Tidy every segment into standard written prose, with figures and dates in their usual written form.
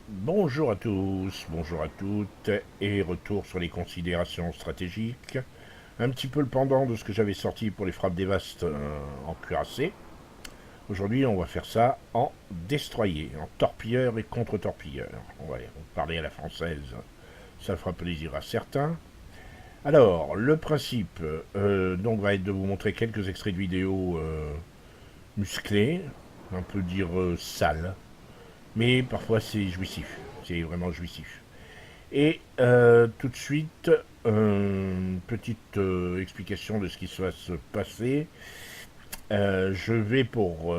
Bonjour à tous, bonjour à toutes, et retour sur les considérations stratégiques. Un petit peu le pendant de ce que j'avais sorti pour les frappes dévastes en cuirassé. Aujourd'hui, on va faire ça en destroyer, en torpilleur et contre-torpilleur. On va parler à la française, ça fera plaisir à certains. Alors, le principe donc va être de vous montrer quelques extraits de vidéos musclés, on peut dire sales, mais parfois c'est jouissif, c'est vraiment jouissif. Et tout de suite, petite explication de ce qui va se passer. Je vais pour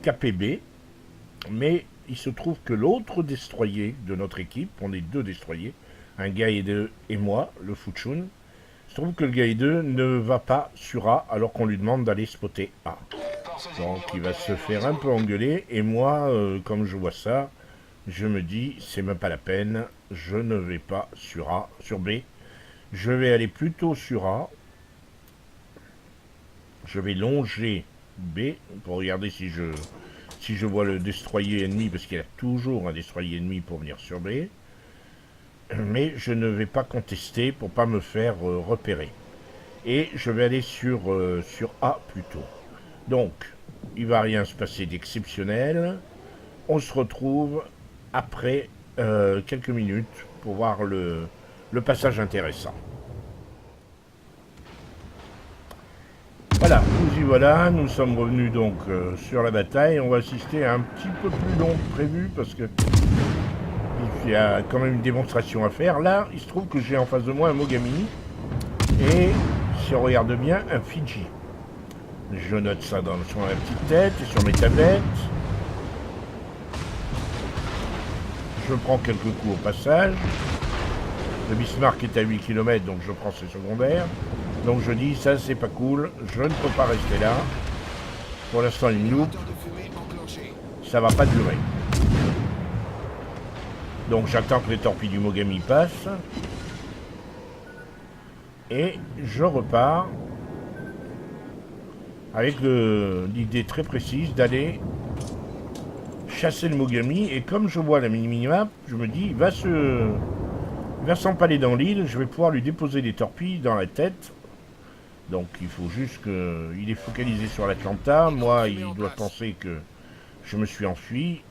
KPB, mais il se trouve que l'autre destroyer de notre équipe, on est deux destroyers, un Gaï-2 et moi, le Fuchun, il se trouve que le Gaï-2 ne va pas sur A alors qu'on lui demande d'aller spotter A. Donc il va se faire un peu engueuler, et moi, comme je vois ça, je me dis, c'est même pas la peine, je ne vais pas sur A, sur B, je vais aller plutôt sur A, je vais longer B, pour regarder si je vois le destroyer ennemi, parce qu'il y a toujours un destroyer ennemi pour venir sur B, mais je ne vais pas contester pour pas me faire repérer. Et je vais aller sur A plutôt. Donc, il va rien se passer d'exceptionnel. On se retrouve après quelques minutes pour voir le passage intéressant. Voilà, nous y voilà, nous sommes revenus donc sur la bataille. On va assister à un petit peu plus long que prévu parce que il y a quand même une démonstration à faire. Là, il se trouve que j'ai en face de moi un Mogami et, si on regarde bien, un Fidji. Je note ça sur ma petite tête et sur mes tablettes. Je prends quelques coups au passage. Le Bismarck est à 8 km, donc je prends ses secondaires. Donc je dis, ça c'est pas cool, je ne peux pas rester là. Pour l'instant, il loupe. Ça va pas durer. Donc j'attends que les torpilles du Mogami passent. Et je repars avec l'idée très précise d'aller chasser le Mogami. Et comme je vois la mini-map, je me dis, il va s'empaler dans l'île, je vais pouvoir lui déposer des torpilles dans la tête. Donc il faut juste qu'il est focalisé sur l'Atlanta. Moi, il doit penser que je me suis enfui.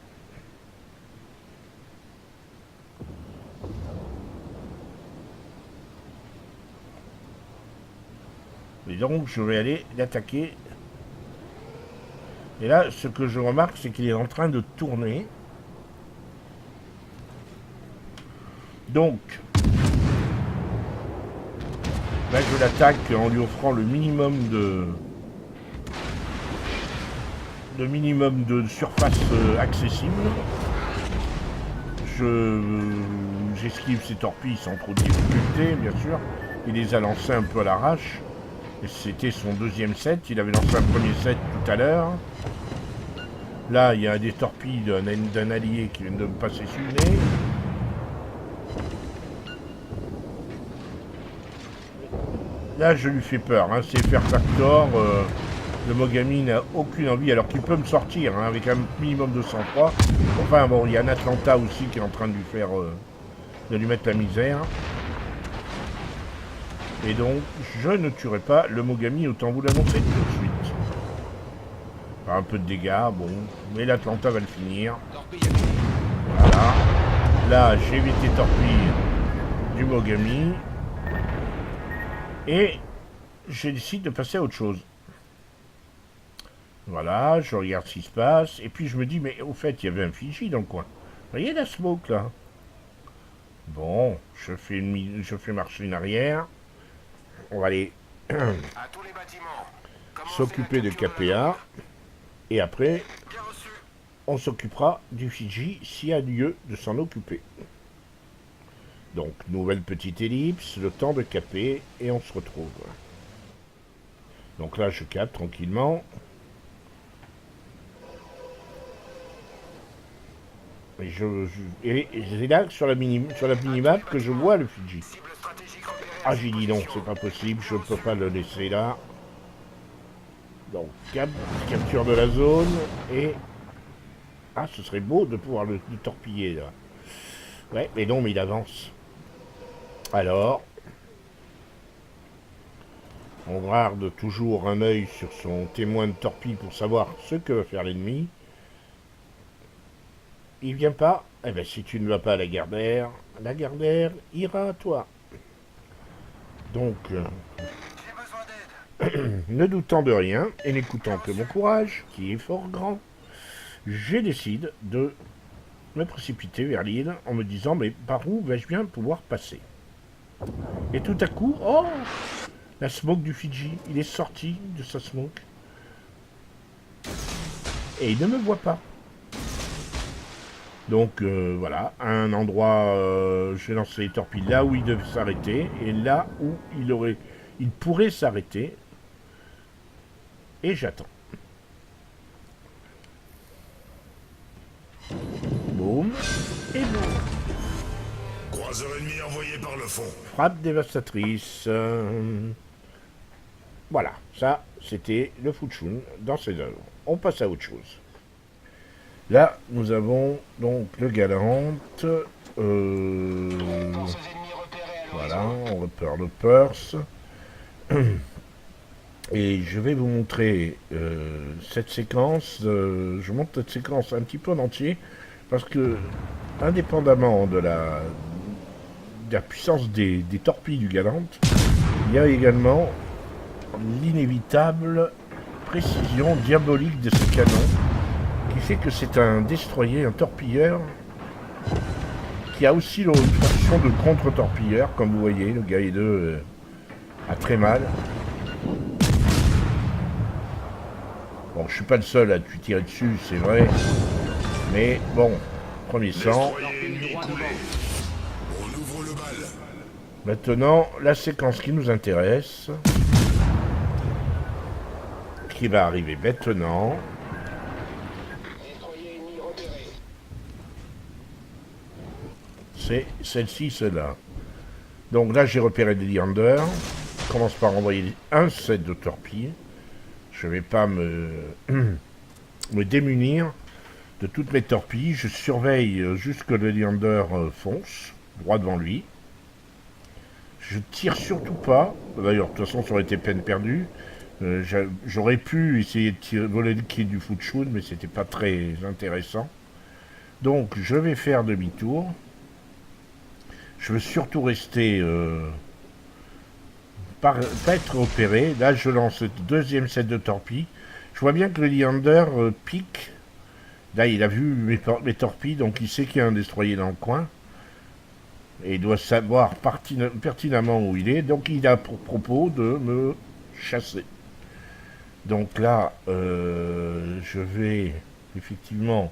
Et donc je vais aller l'attaquer. Et là, ce que je remarque, c'est qu'il est en train de tourner. Donc, là, je l'attaque en lui offrant le minimum de surface accessible. J'esquive ses torpilles sans trop de difficulté, bien sûr. Il les a lancées un peu à l'arrache. Et c'était son deuxième set. Il avait lancé un premier set tout à l'heure. Là, il y a des torpilles d'un allié qui vient de me passer sous le nez. Là, je lui fais peur. Hein. C'est faire factor. Le Mogami n'a aucune envie, alors qu'il peut me sortir hein, avec un minimum de sang-froid. Enfin, bon, il y a un Atlanta aussi qui est en train de lui faire... de lui mettre la misère. Et donc, je ne tuerai pas le Mogami, autant vous l'annoncer tout de suite. Un peu de dégâts, bon. Mais l'Atlanta va le finir. Voilà. Là, j'évite les torpilles du Mogami. Et je décide de passer à autre chose. Voilà, je regarde ce qui se passe. Et puis je me dis, mais au fait, il y avait un Fidji dans le coin. Vous voyez la smoke, là? Bon, je fais marcher une arrière. On va aller s'occuper de KPA. Et après, on s'occupera du Fidji s'il y a lieu de s'en occuper. Donc, nouvelle petite ellipse, le temps de caper, et on se retrouve. Donc là, je capte tranquillement. Et c'est là, sur la minimap, que je vois le Fidji. Ah, j'ai dit non, c'est pas possible, je peux pas le laisser là. Donc, capture de la zone, et... Ah, ce serait beau de pouvoir le torpiller, là. Ouais, mais non, mais il avance. Alors... On garde toujours un œil sur son témoin de torpille pour savoir ce que va faire l'ennemi. Il vient pas? Eh bien, si tu ne vas pas à la Gardère ira à toi. Donc, ne doutant de rien et n'écoutant que mon courage, qui est fort grand, je décide de me précipiter vers l'île en me disant, mais par où vais-je bien pouvoir passer? Et tout à coup, oh, la smoke du Fidji, il est sorti de sa smoke. Et il ne me voit pas. Donc voilà, à un endroit, je vais lancer les torpilles là où il devait s'arrêter, et là où il pourrait s'arrêter, et j'attends. Boum, et boum. Croiseur ennemi envoyé par le fond. Frappe dévastatrice. Voilà, ça, c'était le Fuchun dans ses œuvres. On passe à autre chose. Là, nous avons donc le Galante. Voilà, on repère le Perse. Et je vais vous montrer cette séquence. Je montre cette séquence un petit peu en entier. Parce que, indépendamment de la puissance des torpilles du Galante, il y a également l'inévitable précision diabolique de ce canon, qui fait que c'est un destroyer, un torpilleur, qui a aussi une fonction de contre-torpilleur. Comme vous voyez, le Gae-2 a très mal. Bon, je suis pas le seul à lui tirer dessus, c'est vrai. Mais bon, premier sang. On ouvre le bal. Maintenant, la séquence qui nous intéresse, qui va arriver maintenant. C'est celle-ci, celle-là. Donc là, j'ai repéré des Leander. Je commence par envoyer un set de torpilles. Je ne vais pas me démunir de toutes mes torpilles. Je surveille jusque le Leander fonce, droit devant lui. Je tire surtout pas. D'ailleurs, de toute façon, ça aurait été peine perdue. J'aurais pu essayer de voler le kit du Fuchun, mais c'était pas très intéressant. Donc, je vais faire demi-tour. Je veux surtout rester... pas être opéré. Là, je lance le deuxième set de torpilles. Je vois bien que le Leander pique. Là, il a vu mes torpilles, donc il sait qu'il y a un destroyer dans le coin. Et il doit savoir pertinemment où il est. Donc, il a pour propos de me chasser. Donc là, je vais effectivement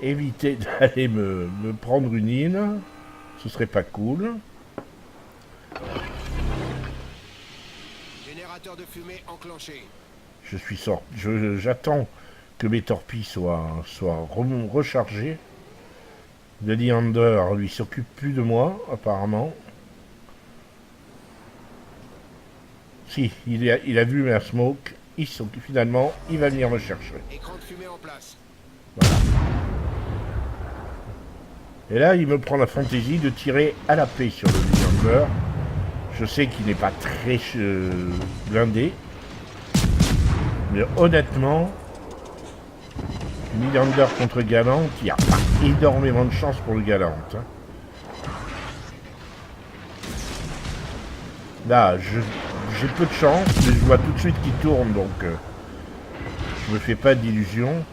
éviter d'aller me prendre une île. Ce serait pas cool. Générateur de fumée enclenché. Je suis sorti. J'attends que mes torpilles soient rechargées. Le Leander, lui, s'occupe plus de moi, apparemment. Si, il a vu ma smoke. Finalement, il va venir me chercher. Écran de fumée en place. Voilà. Et là, il me prend la fantaisie de tirer à la paix sur le Leander. Je sais qu'il n'est pas très blindé. Mais honnêtement, Leander contre Galante, il n'y a pas énormément de chance pour le Galante. Hein. Là, j'ai peu de chance, mais je vois tout de suite qu'il tourne, donc je me fais pas d'illusions.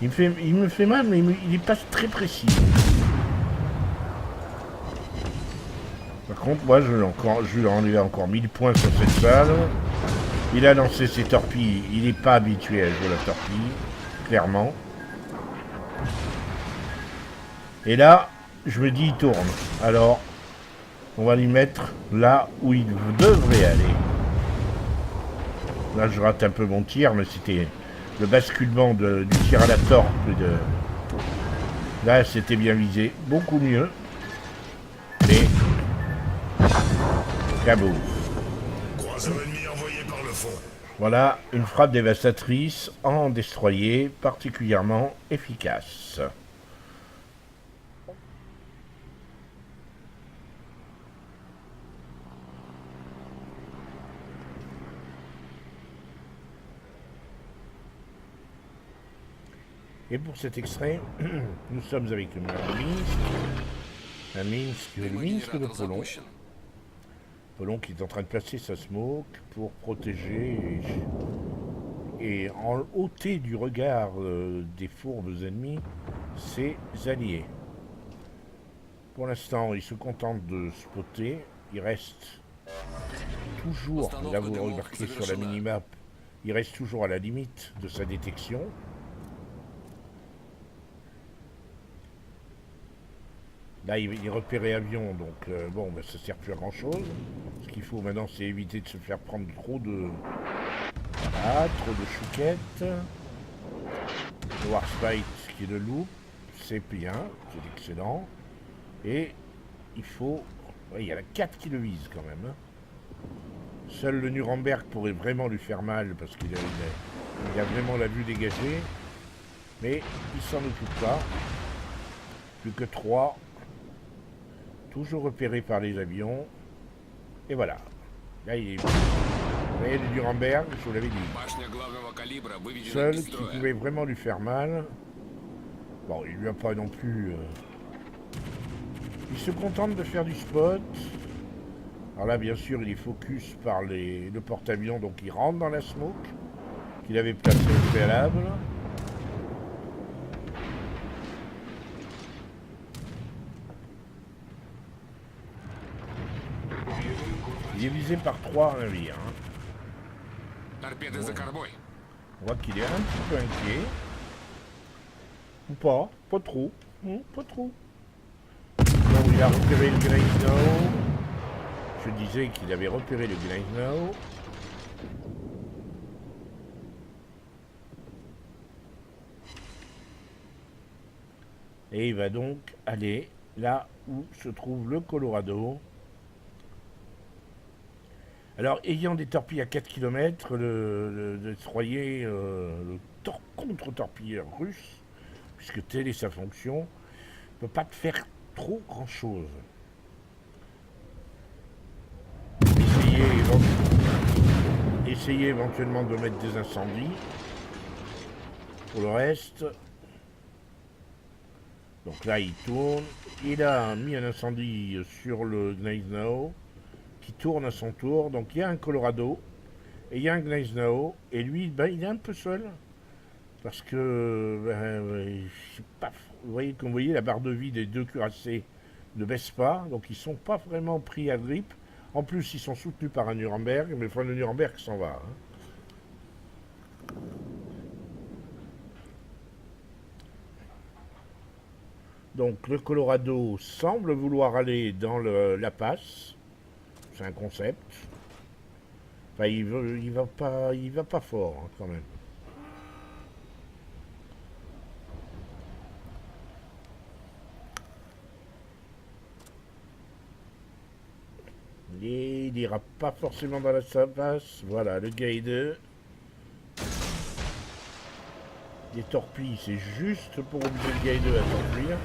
Il me fait mal, mais il est pas très précis. Par contre, moi, je lui ai enlevé encore 1000 points sur cette salle. Il a lancé ses torpilles. Il n'est pas habitué à jouer la torpille, clairement. Et là, je me dis, il tourne. Alors, on va lui mettre là où il devrait aller. Là, je rate un peu mon tir, mais c'était le basculement du tir à la torpe Là, c'était bien visé. Beaucoup mieux. Mais... Kaboom. Croiseur ennemi envoyé par le fond. Voilà une frappe dévastatrice en destroyer particulièrement efficace. Et pour cet extrait, nous sommes avec le Minsk, le Minsk de Polon. Polon qui est en train de placer sa smoke pour protéger et en ôter du regard des fourbes ennemis ses alliés. Pour l'instant, il se contente de spotter. Il reste toujours, là vous le remarquez sur la minimap, il reste toujours à la limite de sa détection. Là, il est repéré avion, donc bon, bah, ça sert plus à grand chose. Ce qu'il faut maintenant, c'est éviter de se faire prendre trop de... Voilà, trop de chouquettes. Le Warspite qui est le loup, c'est bien, c'est excellent. Et il faut... Ouais, il y en a 4 qui le visent quand même. Hein. Seul le Nuremberg pourrait vraiment lui faire mal parce qu'il a vraiment la vue dégagée. Mais il s'en occupe pas. Plus que 3. Toujours repéré par les avions. Et voilà. Là, il est... Vous voyez le Nuremberg, je vous l'avais dit. Seul qui pouvait vraiment lui faire mal. Bon, il lui a pas non plus... Il se contente de faire du spot. Alors là, bien sûr, il est focus par le porte-avions, donc il rentre dans la smoke qu'il avait placé au préalable. Il est visé par 3 navires. Hein. On voit qu'il est un petit peu inquiet. Ou pas, pas trop. Pas trop. Donc il a repéré le Gneisenau. Je disais qu'il avait repéré le Gneisenau. Et il va donc aller là où se trouve le Colorado. Alors, ayant des torpilles à 4 km, le destroyer, le contre-torpilleur russe, puisque telle est sa fonction, ne peut pas te faire trop grand-chose. Essayez éventuellement de mettre des incendies. Pour le reste... Donc là, il tourne. Il a mis un incendie sur le Gneisenau, qui tourne à son tour. Donc il y a un Colorado, et il y a un Gneisenau, et lui, ben, il est un peu seul. Parce que, vous voyez, la barre de vie des deux cuirassés ne baisse pas, donc ils sont pas vraiment pris à grippe. En plus, ils sont soutenus par un Nuremberg, mais le Nuremberg s'en va. Hein. Donc le Colorado semble vouloir aller dans la passe. C'est un concept. Enfin, il va pas fort hein, quand même. Et il n'ira pas forcément dans la passe. Voilà, le guide. Les torpilles, c'est juste pour obliger le guide à s'enfuir.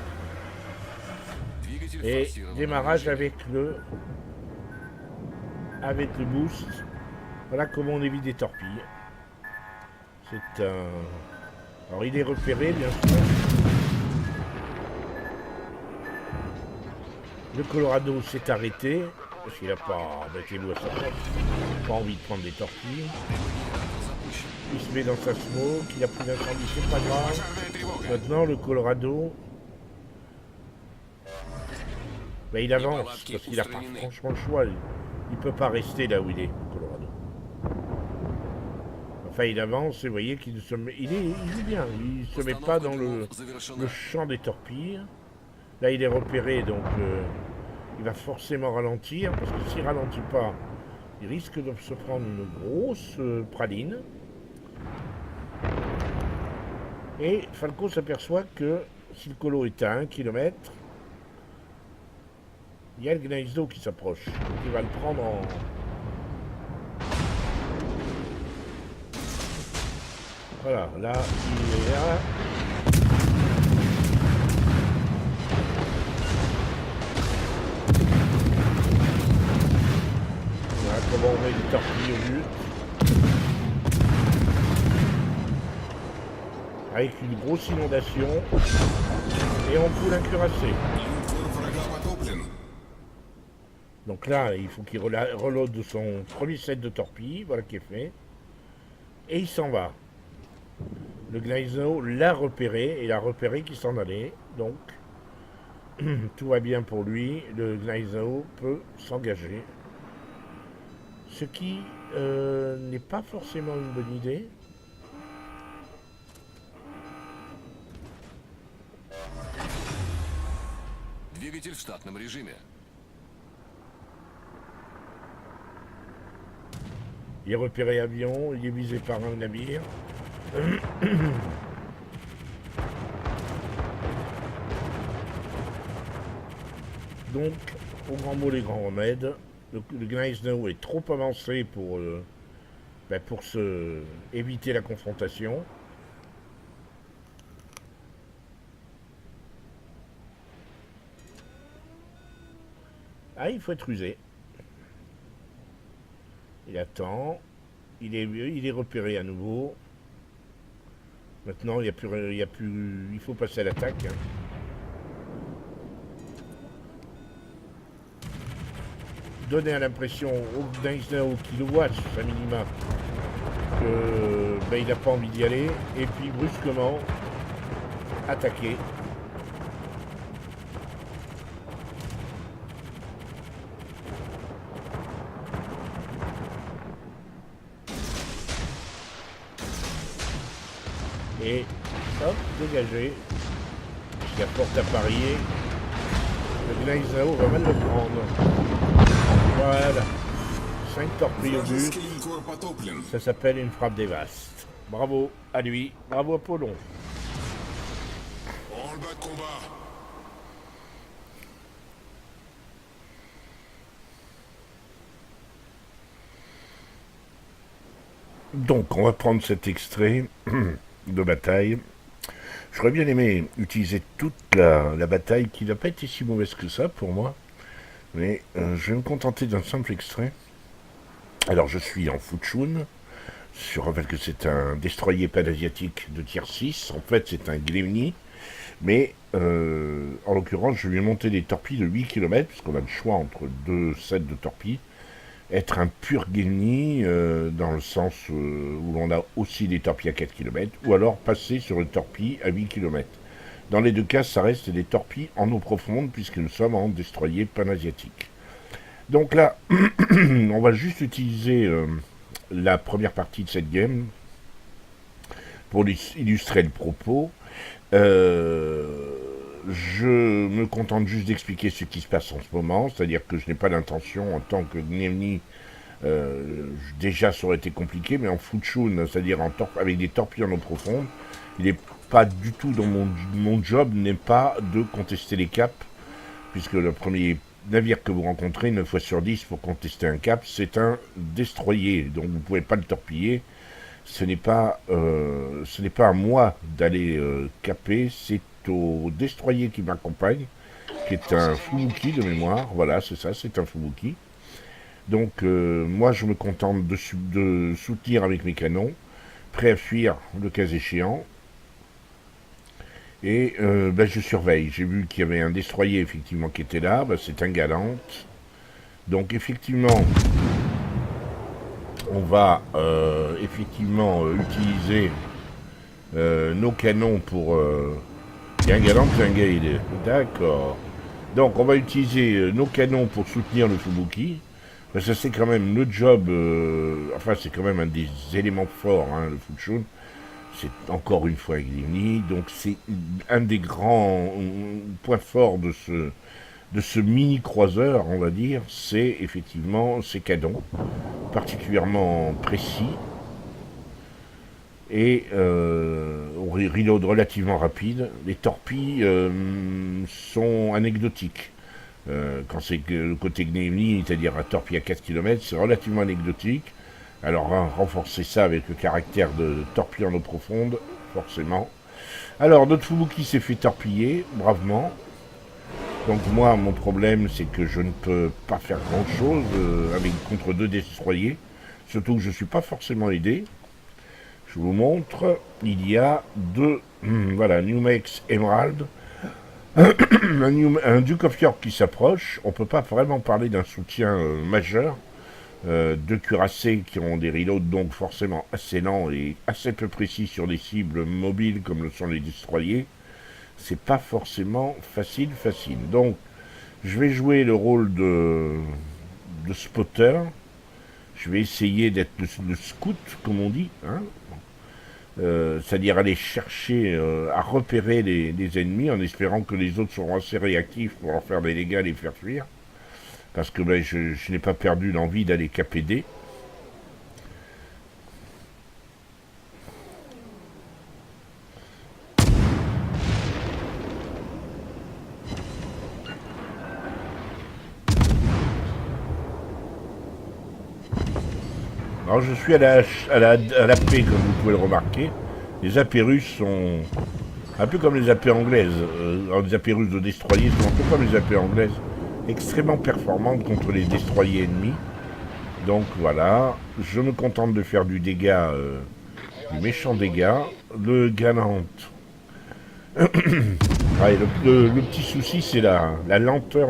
Et démarrage avec le boost. Voilà comment on évite des torpilles. C'est un... Alors il est repéré bien sûr. Le Colorado s'est arrêté. Parce qu'il n'a pas... Mettez-vous à sa place. Pas envie de prendre des torpilles. Il se met dans sa smoke. Il a pris l'incendie, c'est pas grave. Maintenant le Colorado... Ben, il avance parce qu'il n'a pas franchement le choix. Il ne peut pas rester là où il est, Colorado. Enfin, il avance et vous voyez qu'il se met... Il joue bien, il ne se met pas dans le champ des torpilles. Là, il est repéré, donc il va forcément ralentir. Parce que s'il ne ralentit pas, il risque de se prendre une grosse praline. Et Falco s'aperçoit que si le colo est à 1 km, il y a le Gneisenau qui s'approche. Donc il va le prendre en... Voilà, là, il est là. Voilà comment on met les torpilles au but. Avec une grosse inondation. Et on fout un cuirassé. Donc là, il faut qu'il reload son premier set de torpilles. Voilà qui est fait. Et il s'en va. Le Gneisenau l'a repéré, et il a repéré qu'il s'en allait. Donc, tout va bien pour lui. Le Gneisenau peut s'engager. Ce qui n'est pas forcément une bonne idée. Двигатель в штатном режиме. Il est repéré avion, il est visé par un navire. Donc, au grand mot, les grands remèdes, le Gneisenau est trop avancé pour éviter la confrontation. Ah, il faut être rusé. Il attend. Il est repéré à nouveau. Maintenant, il faut passer à l'attaque. Donner à l'impression au Gneisenau qui le voit sur sa minima que il n'a pas envie d'y aller. Et puis brusquement attaquer. Et hop, dégagé. Il y a porte à parier. Le Gneisenau va mal le prendre. Voilà. 5 torpilles au but. Ça s'appelle une frappe des vastes. Bravo à lui. Bravo Apollon. On le bat de combat. Donc, on va prendre cet extrait de bataille. J'aurais bien aimé utiliser toute la bataille, qui n'a pas été si mauvaise que ça pour moi. Mais je vais me contenter d'un simple extrait. Alors, je suis en Fuchun. Je rappelle que c'est un destroyer panasiatique de tier 6. En fait, c'est un Glemny. Mais, en l'occurrence, je lui ai monté des torpilles de 8 km, puisqu'on a le choix entre deux sets de torpilles. Être un pur Glemny, dans le sens où l'on a aussi des torpilles à 4 km, ou alors passer sur une torpille à 8 km. Dans les deux cas, ça reste des torpilles en eau profonde, puisque nous sommes en destroyer panasiatique. Donc là, on va juste utiliser la première partie de cette game pour illustrer le propos. Je me contente juste d'expliquer ce qui se passe en ce moment, c'est-à-dire que je n'ai pas l'intention, en tant que Gnemny, déjà ça aurait été compliqué, mais en Fuchun, c'est-à-dire avec des torpilles en eau profonde, il n'est pas du tout dans mon job, n'est pas de contester les caps, puisque le premier navire que vous rencontrez, 9 fois sur 10 pour contester un cap, c'est un destroyer, donc vous ne pouvez pas le torpiller. Ce n'est pas à moi d'aller caper, c'est au destroyer qui m'accompagne, qui est un Fubuki de mémoire. Voilà, c'est ça, c'est un Fubuki. Donc moi je me contente de soutenir avec mes canons, prêt à fuir le cas échéant. Et je surveille. J'ai vu qu'il y avait un destroyer effectivement qui était là, c'est un Galante. Donc effectivement, on va effectivement utiliser nos canons pour... Il y a un Galante et un Guide. D'accord. Donc on va utiliser nos canons pour soutenir le Fubuki. Parce que c'est quand même le job... c'est quand même un des éléments forts, le Fuchun. C'est encore une fois Glemny. Donc c'est un des grands points forts de ce mini-croiseur, on va dire, c'est effectivement ces canons, particulièrement précis. et au reload relativement rapide. Les torpilles sont anecdotiques. Quand c'est le côté Gnevny, c'est-à-dire un torpille à 4 km, c'est relativement anecdotique. Alors renforcer ça avec le caractère de torpille en eau profonde, forcément. Alors notre Fubuki s'est fait torpiller, bravement. Donc moi, mon problème, c'est que je ne peux pas faire grand-chose contre 2 destroyers. Surtout que je ne suis pas forcément aidé. Je vous montre, il y a 2, voilà, Numex Emerald, un Duke of York qui s'approche. On ne peut pas vraiment parler d'un soutien majeur. 2 cuirassés qui ont des reloads donc forcément assez lents et assez peu précis sur des cibles mobiles comme le sont les destroyers. C'est pas forcément facile. Donc, je vais jouer le rôle de spotter. Je vais essayer d'être le scout, comme on dit, hein. C'est-à-dire aller chercher à repérer les ennemis en espérant que les autres seront assez réactifs pour leur faire des dégâts et les faire fuir. Parce que ben, je n'ai pas perdu l'envie d'aller KPD. Alors je suis à la paix, comme vous pouvez le remarquer. Les AP russes sont un peu comme les AP anglaises. Les AP russes de destroyers sont un peu comme les AP anglaises. Extrêmement performantes contre les destroyers ennemis. Donc voilà, je me contente de faire du dégât, du méchant dégât. Le galant. Ouais, le petit souci, c'est la lenteur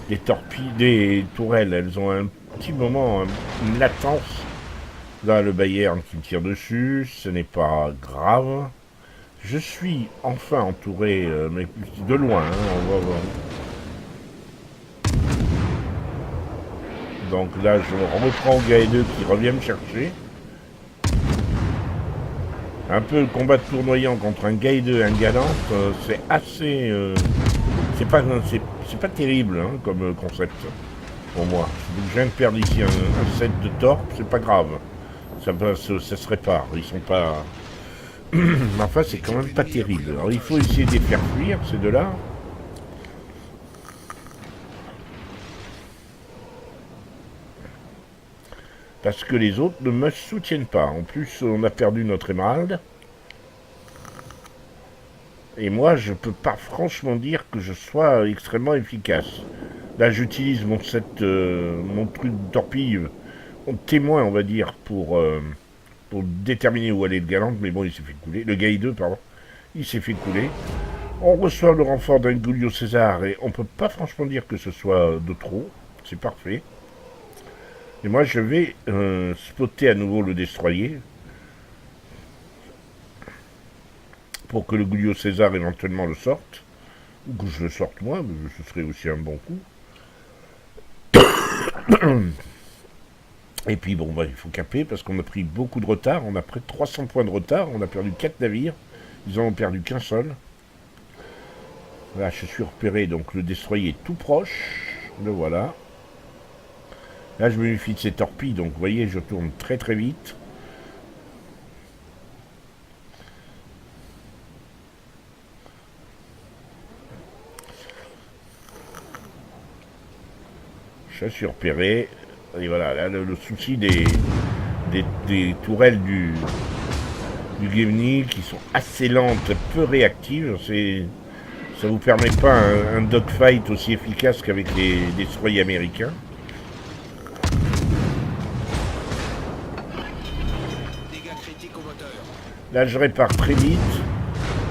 des torpilles, des tourelles. Elles ont un petit moment, une latence. Là, le Bayern qui me tire dessus, ce n'est pas grave. Je suis enfin entouré, mais de loin, hein, on va voir. Donc là, je reprends Gae2 qui revient me chercher. Un peu le combat tournoyant contre un Gae2 et un Galant, c'est assez... c'est pas terrible hein, comme concept pour moi. Donc, je viens de perdre ici un set de torp, c'est pas grave. Ça se répare, ils sont pas... Enfin, c'est quand même pas terrible. Alors, il faut essayer de les faire fuir, ces deux-là. Parce que les autres ne me soutiennent pas. En plus, on a perdu notre émeraude. Et moi, je peux pas franchement dire que je sois extrêmement efficace. Là, j'utilise mon truc de torpille, mon témoin, on va dire, pour déterminer où aller le Galante. Mais bon, il s'est fait couler. Le Gae2, pardon. Il s'est fait couler. On reçoit le renfort d'un Giulio César et on peut pas franchement dire que ce soit de trop. C'est parfait. Et moi, je vais spotter à nouveau le destroyer. Pour que le Giulio César éventuellement le sorte. Ou que je le sorte moi, mais ce serait aussi un bon coup. Et puis bon, bah, il faut caper parce qu'on a pris beaucoup de retard. On a près de 300 points de retard. On a perdu 4 navires. Ils en ont perdu qu'un seul. Là, je suis repéré. Donc le destroyer est tout proche. Le voilà. Là, je me méfie de ces torpilles. Donc vous voyez, je tourne très très vite. Je suis repéré. Et voilà, là, le souci des tourelles du Gnevny qui sont assez lentes, peu réactives, ça vous permet pas un dogfight aussi efficace qu'avec les destroyers américains. Là, je répare très vite.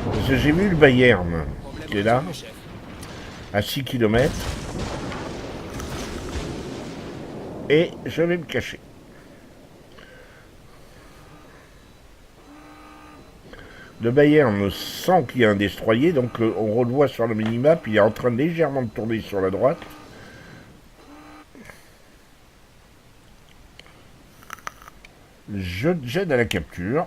Parce que j'ai vu le Bayern qui est là, à 6 km. Et je vais me cacher. Le Bayern sent qu'il y a un destroyer, donc on revoit sur le minimap, il est en train légèrement de tourner sur la droite. J'aide à la capture.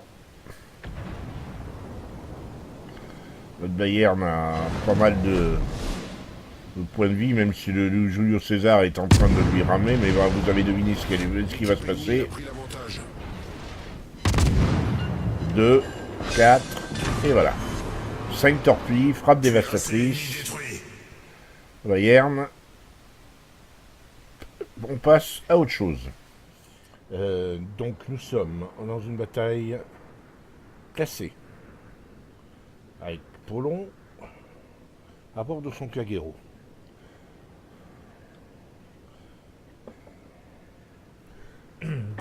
Notre Bayern a pas mal de points de vie, même si le Giulio César est en train de lui ramer, mais vous avez deviné ce qui va se passer. 2, 4, et voilà. 5 torpilles, frappe Ennemi dévastatrice. détruit. Bayern. On passe à autre chose. Donc nous sommes dans une bataille classée. Avec Polon à bord de son Kagero.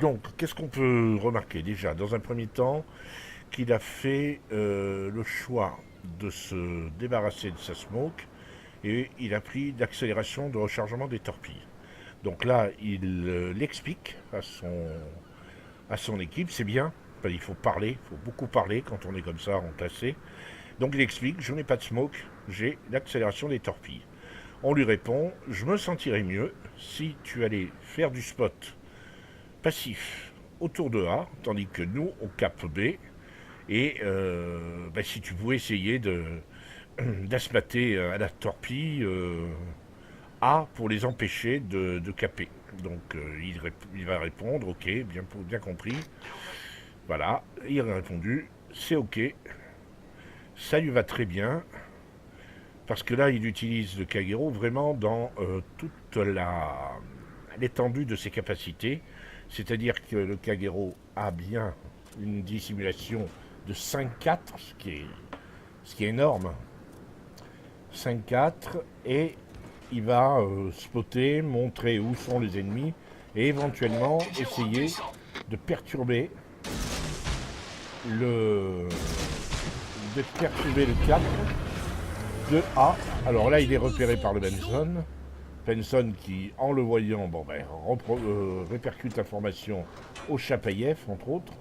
Donc, qu'est-ce qu'on peut remarquer déjà? Dans un premier temps, qu'il a fait le choix de se débarrasser de sa smoke et il a pris l'accélération de rechargement des torpilles. Donc là, il l'explique à son équipe, c'est bien, il faut parler, il faut beaucoup parler quand on est comme ça en classé. Donc il explique, je n'ai pas de smoke, j'ai l'accélération des torpilles. On lui répond, je me sentirais mieux si tu allais faire du spot passif autour de A, tandis que nous, on cap B, et si tu pouvais essayer d'asmater à la torpille A pour les empêcher de caper. Donc il va répondre, ok, bien compris. Voilà, il a répondu, c'est ok, ça lui va très bien, parce que là, il utilise le Kagero vraiment dans toute l'étendue de ses capacités. C'est-à-dire que le Kagero a bien une dissimulation de 5-4, ce qui est énorme. 5-4, et il va spotter, montrer où sont les ennemis, et éventuellement essayer de perturber le cap de A. Alors là, il est repéré par le Benson. Benson qui, en le voyant, répercute l'information au Chapayev, entre autres,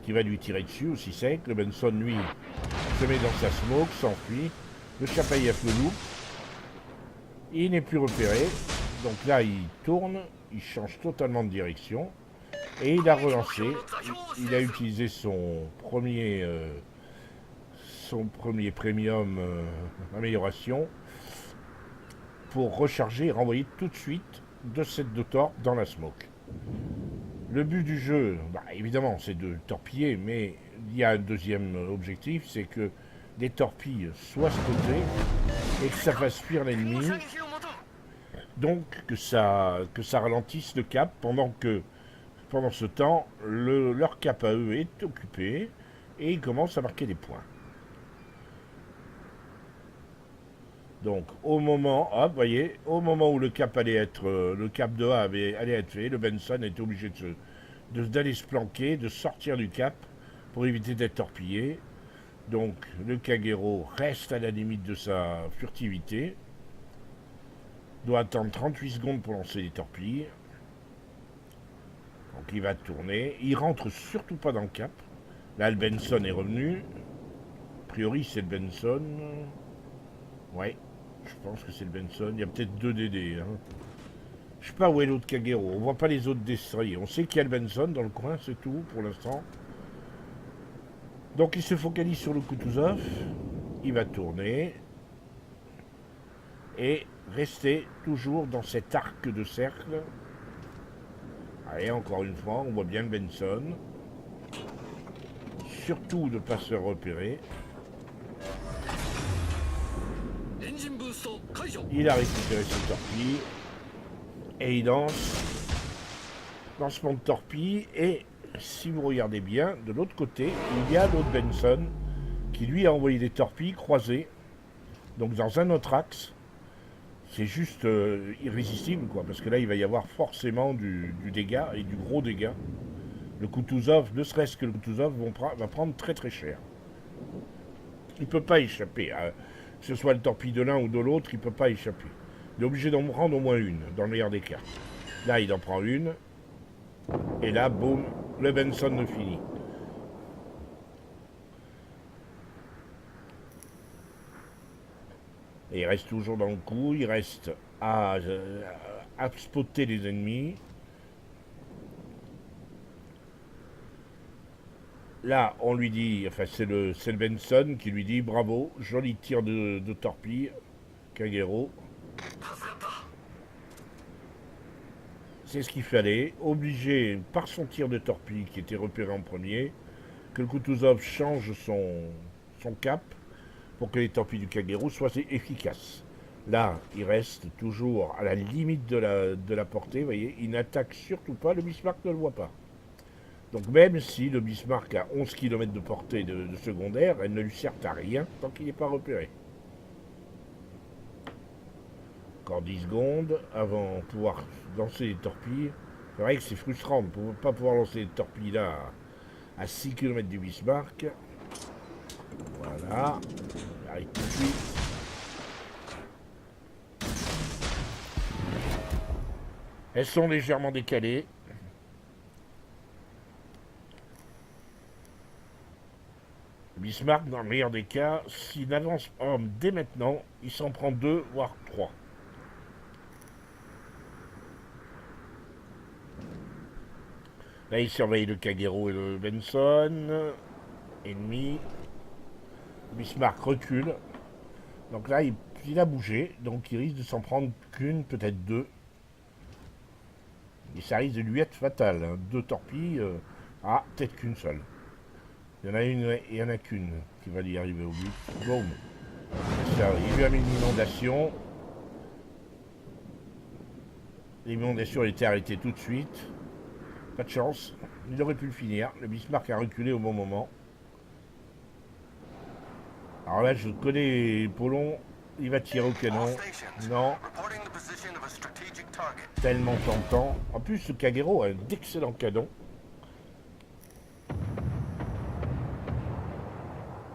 qui va lui tirer dessus aussi sec. Le Benson, lui, se met dans sa smoke, s'enfuit. Le Chapayev le loupe. Il n'est plus repéré. Donc là, il tourne, il change totalement de direction. Et il a relancé. Il a utilisé son premier premium amélioration pour recharger et renvoyer tout de suite 2 sets de torps dans la smoke. Le but du jeu, évidemment, c'est de torpiller, mais il y a un deuxième objectif, c'est que les torpilles soient spotées et que ça fasse fuir l'ennemi, donc que ça ralentisse le cap pendant ce temps, leur cap à eux est occupé et ils commencent à marquer des points. Donc au moment, voyez, au moment où le cap allait être, le cap de A allait être fait, le Benson était obligé d'aller se planquer, de sortir du cap pour éviter d'être torpillé. Donc le Kagero reste à la limite de sa furtivité, doit attendre 38 secondes pour lancer les torpilles. Donc il va tourner, il rentre surtout pas dans le cap. Là le Benson est revenu. A priori c'est le Benson. Ouais. Je pense que c'est le Benson. Il y a peut-être 2 DD. Hein. Je sais pas où est l'autre Kagero. On voit pas les autres destroyers. On sait qu'il y a le Benson dans le coin, c'est tout pour l'instant. Donc il se focalise sur le Kutuzov. Il va tourner. Et rester toujours dans cet arc de cercle. Allez, encore une fois, on voit bien le Benson. Surtout de ne pas se repérer. Il a récupéré ses torpilles et il lance lancement de torpilles. Et si vous regardez bien, de l'autre côté, il y a l'autre Benson qui lui a envoyé des torpilles croisées, donc dans un autre axe. C'est juste irrésistible, quoi, parce que là il va y avoir forcément du dégât et du gros dégât. Le Kutuzov, ne serait-ce que le Kutuzov, va prendre très très cher. Il ne peut pas échapper. Que ce soit le torpille de l'un ou de l'autre, il ne peut pas échapper. Il est obligé d'en prendre au moins une, dans le meilleur des cas. Là, il en prend une. Et là, boum, le Benson le finit. Et il reste toujours dans le coup, il reste à spotter les ennemis. Là, on lui dit, enfin c'est le Benson qui lui dit bravo, joli tir de torpille, Kagero. C'est ce qu'il fallait, obligé par son tir de torpille qui était repéré en premier, que le Kutuzov change son cap pour que les torpilles du Kagero soient efficaces. Là, il reste toujours à la limite de la portée, vous voyez, il n'attaque surtout pas, le Bismarck ne le voit pas. Donc même si le Bismarck a 11 km de portée de secondaire, elle ne lui sert à rien tant qu'il n'est pas repéré. Encore 10 secondes avant de pouvoir lancer les torpilles. C'est vrai que c'est frustrant de ne pas pouvoir lancer les torpilles là à 6 km du Bismarck. Voilà. On arrive tout de suite. Elles sont légèrement décalées. Bismarck, dans le meilleur des cas, s'il avance dès maintenant, il s'en prend 2, voire 3. Là, il surveille le Kagero et le Benson. Ennemi. Bismarck recule. Donc là, il a bougé. Donc il risque de s'en prendre qu'une, peut-être 2. Et ça risque de lui être fatal. Hein. 2 torpilles. Peut-être qu'une seule. Il y en a une et il n'y en a qu'une qui va y arriver au but. Boum. Il lui a mis une inondation. L'inondation a été arrêtée tout de suite. Pas de chance. Il aurait pu le finir. Le Bismarck a reculé au bon moment. Alors là, je connais Polon. Il va tirer au canon. Non. Tellement tentant. En plus, le Kagero a d'excellents canons.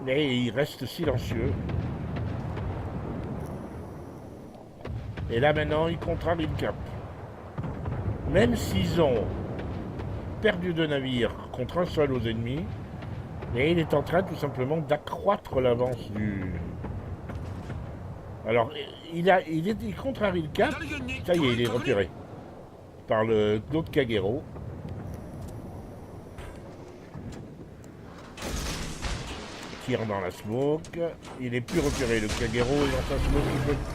Mais il reste silencieux. Et là, maintenant, il contrarie le cap. Même s'ils ont perdu 2 navires contre un seul aux ennemis, et il est en train tout simplement d'accroître l'avance du... Alors, il contrarie le cap. Ça y est, il est repéré par l'autre Kagero. Tire dans la smoke. Il n'est plus repéré. Le Kagero est dans sa smoke.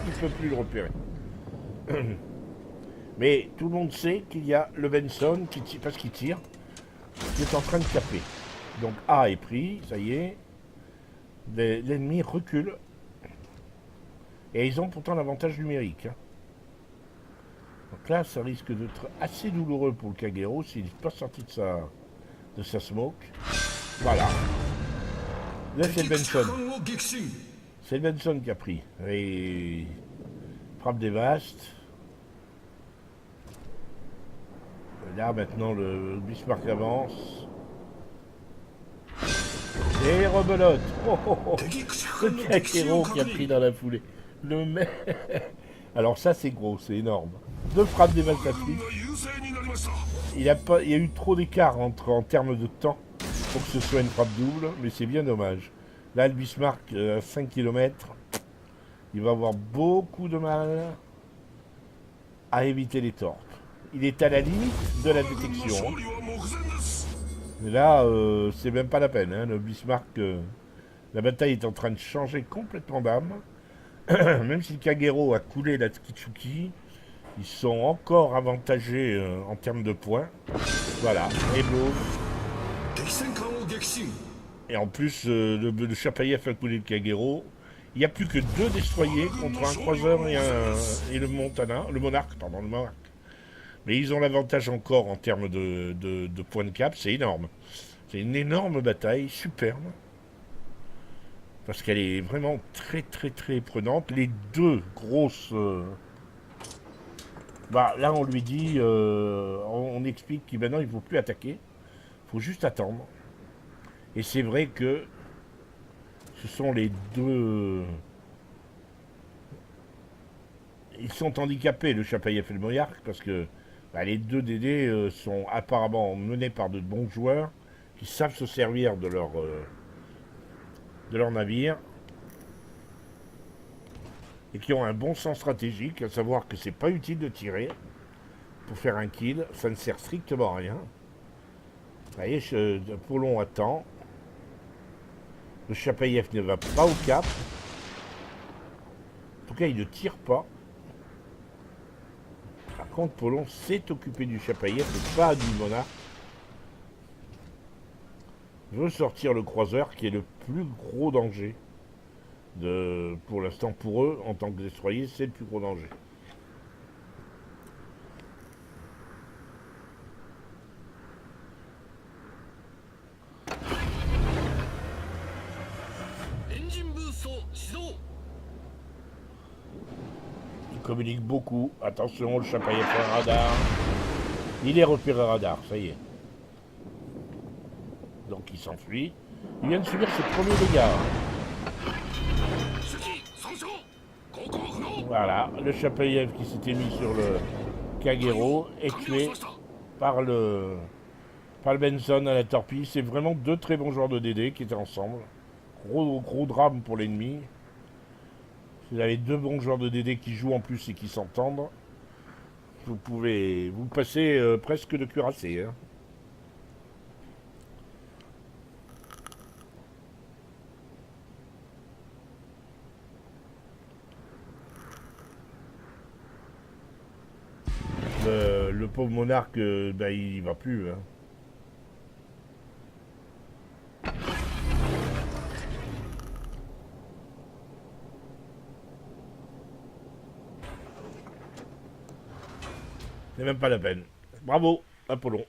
Il ne peut plus le repérer. Mais tout le monde sait qu'il y a le Benson, parce qu'il tire, qui est en train de caper. Donc A est pris, ça y est. L'ennemi recule. Et ils ont pourtant l'avantage numérique. Hein. Donc là, ça risque d'être assez douloureux pour le Kagero s'il n'est pas sorti de sa smoke. Voilà. Là, c'est le Benson. C'est le Benson qui a pris. Et frappe dévaste. Là, maintenant, le Bismarck avance. Et rebelote. Le Kagero qui a pris dans la foulée. Alors ça, c'est gros, c'est énorme. 2 frappes dévastatrices. Il y a eu trop d'écart en termes de temps pour que ce soit une frappe double, mais c'est bien dommage. Là, le Bismarck, à 5 km, il va avoir beaucoup de mal à éviter les torpes. Il est à la limite de la détection. Mais là, c'est même pas la peine. Hein. Le Bismarck, la bataille est en train de changer complètement d'âme. Même si le Kagero a coulé la Tsuki, ils sont encore avantagés en termes de points. Voilà, et boum. Et en plus, le Chapayev a coulé le Kagero. Il n'y a plus que 2 destroyers contre un croiseur et le Monarque. Mais ils ont l'avantage encore en termes de points de cap, c'est énorme. C'est une énorme bataille, superbe. Parce qu'elle est vraiment très très très prenante. Les 2 grosses... là on lui dit, on explique que maintenant il ne faut plus attaquer. Il faut juste attendre. Et c'est vrai que ce sont les 2... Ils sont handicapés, le Chapayev et le Monarque, parce que les 2 DD sont apparemment menés par de bons joueurs qui savent se servir de leur navire et qui ont un bon sens stratégique, à savoir que c'est pas utile de tirer pour faire un kill, ça ne sert strictement à rien. Vous voyez, Polon attend. Le Chapayev ne va pas au cap. En tout cas, il ne tire pas. Par contre, Polon s'est occupé du Chapayev et pas du Monarque. veut sortir le croiseur qui est le plus gros danger. Pour l'instant, pour eux, en tant que destroyer, c'est le plus gros danger. Il communique beaucoup. Attention, le chapelier fait un radar. Il est repéré radar, ça y est. Donc il s'enfuit. Il vient de subir ses premiers dégâts. Voilà, le chapelier qui s'était mis sur le Kagero est tué par le Benson à la torpille. C'est vraiment deux très bons joueurs de DD qui étaient ensemble. Gros drame pour l'ennemi. Vous avez deux bons joueurs de DD qui jouent en plus et qui s'entendent. Vous pouvez vous passer presque de cuirassé. Hein. Le pauvre monarque, bah, il va plus. Hein. C'est même pas la peine. Bravo, Apollon.